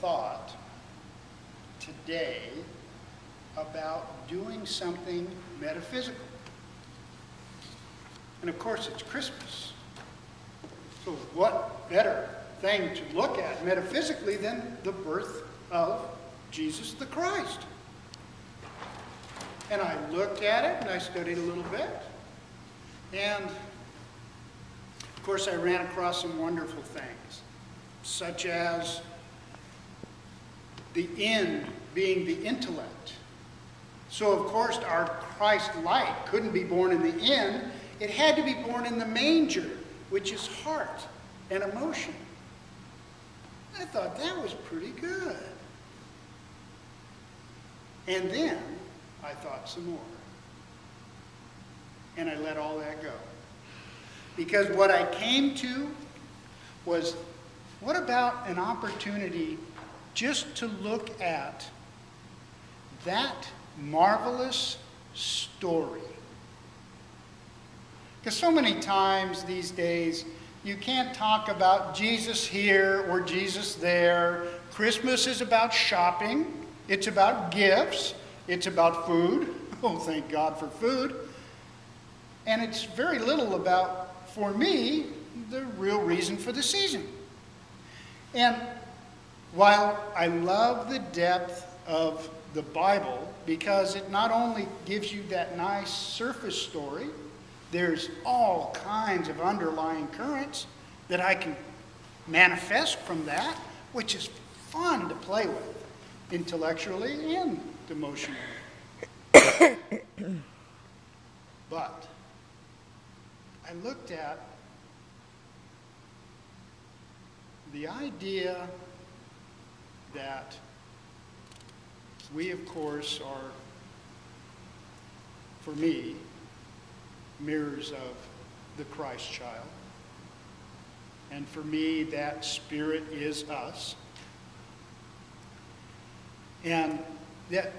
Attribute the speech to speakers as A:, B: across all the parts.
A: thought today about doing something metaphysical. And of course, it's Christmas. So what better thing to look at metaphysically than the birth of Jesus the Christ? And I looked at it and I studied a little bit. And of course, I ran across some wonderful things, such as the end being the intellect. So of course, our Christ-like couldn't be born in the inn. It had to be born in the manger, which is heart and emotion. I thought that was pretty good. And then I thought some more. And I let all that go. Because what I came to was, what about an opportunity just to look at that marvelous story? Because so many times these days, you can't talk about Jesus here or Jesus there. Christmas is about shopping. It's about gifts. It's about food. Oh, thank God for food. And it's very little about, for me, the real reason for the season. And while I love the depth of the Bible, because it not only gives you that nice surface story, there's all kinds of underlying currents that I can manifest from that, which is fun to play with, intellectually and emotionally. But I looked at the idea that we, of course, are, for me, mirrors of the Christ child. And for me, that spirit is us. And that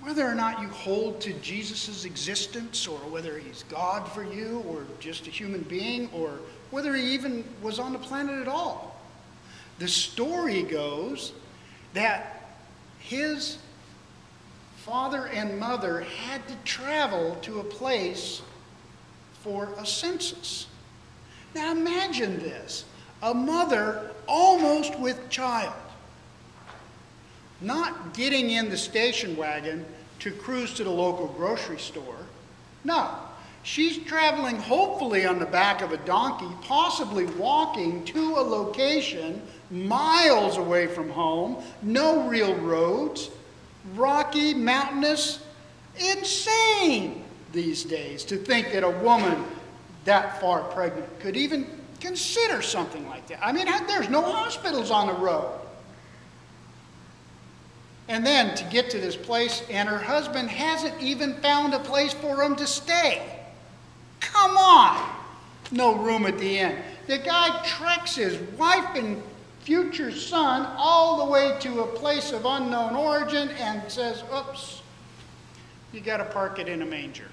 A: whether or not you hold to Jesus' existence, or whether he's God for you, or just a human being, or whether he even was on the planet at all, the story goes that his father and mother had to travel to a place for a census. Now imagine this, a mother almost with child, not getting in the station wagon to cruise to the local grocery store. No, she's traveling hopefully on the back of a donkey, possibly walking to a location miles away from home, no real roads, rocky, mountainous, insane these days to think that a woman that far pregnant could even consider something like that. I mean, there's no hospitals on the road. And then to get to this place, and her husband hasn't even found a place for him to stay. Come on! No room at the inn. The guy treks his wife and future son all the way to a place of unknown origin and says, oops, you got to park it in a manger.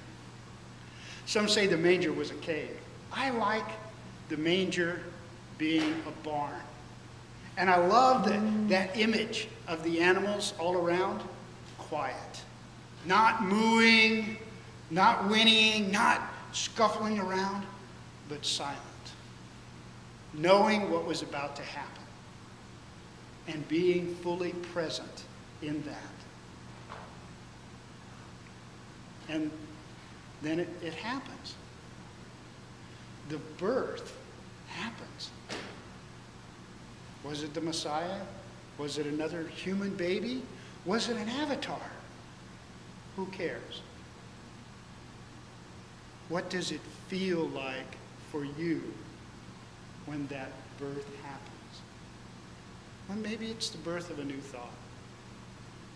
A: Some say the manger was a cave. I like the manger being a barn. And I love that image of the animals all around, quiet. Not mooing, not whinnying, not scuffling around, but silent. Knowing what was about to happen. And being fully present in that. And then it happens. The birth happens. Was it the Messiah? Was it another human baby? Was it an avatar? Who cares? What does it feel like for you when that birth happens? Well, maybe it's the birth of a new thought.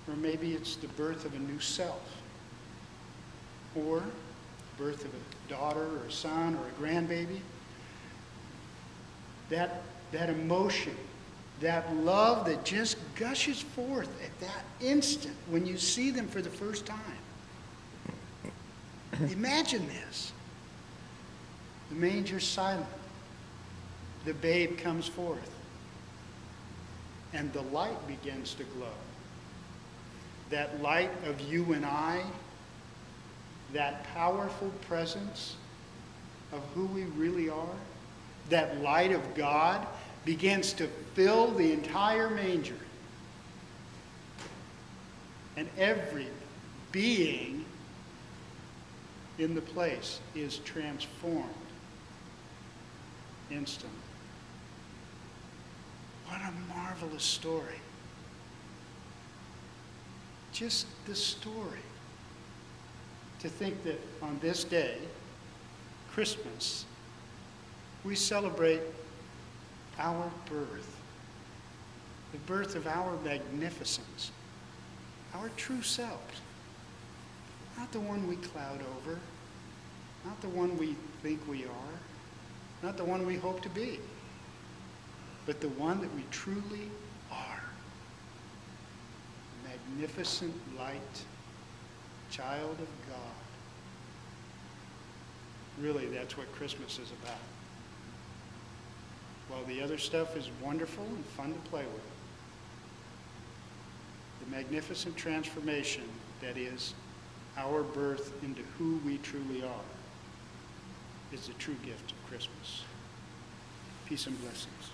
A: Or maybe it's the birth of a new self. Or the birth of a daughter or a son or a grandbaby. That emotion, that love that just gushes forth at that instant when you see them for the first time. Imagine this. The manger's silent. The babe comes forth. and the light begins to glow. That light of you and I, that powerful presence of who we really are, that light of God begins to fill the entire manger. And every being in the place is transformed instantly. What a marvelous story. Just the story. To think that on this day, Christmas, we celebrate our birth, the birth of our magnificence, our true selves. Not the one we cloud over, not the one we think we are, not the one we hope to be, but the one that we truly are. Magnificent light, child of God. Really, that's what Christmas is about. While the other stuff is wonderful and fun to play with, the magnificent transformation that is our birth into who we truly are is the true gift of Christmas. Peace and blessings.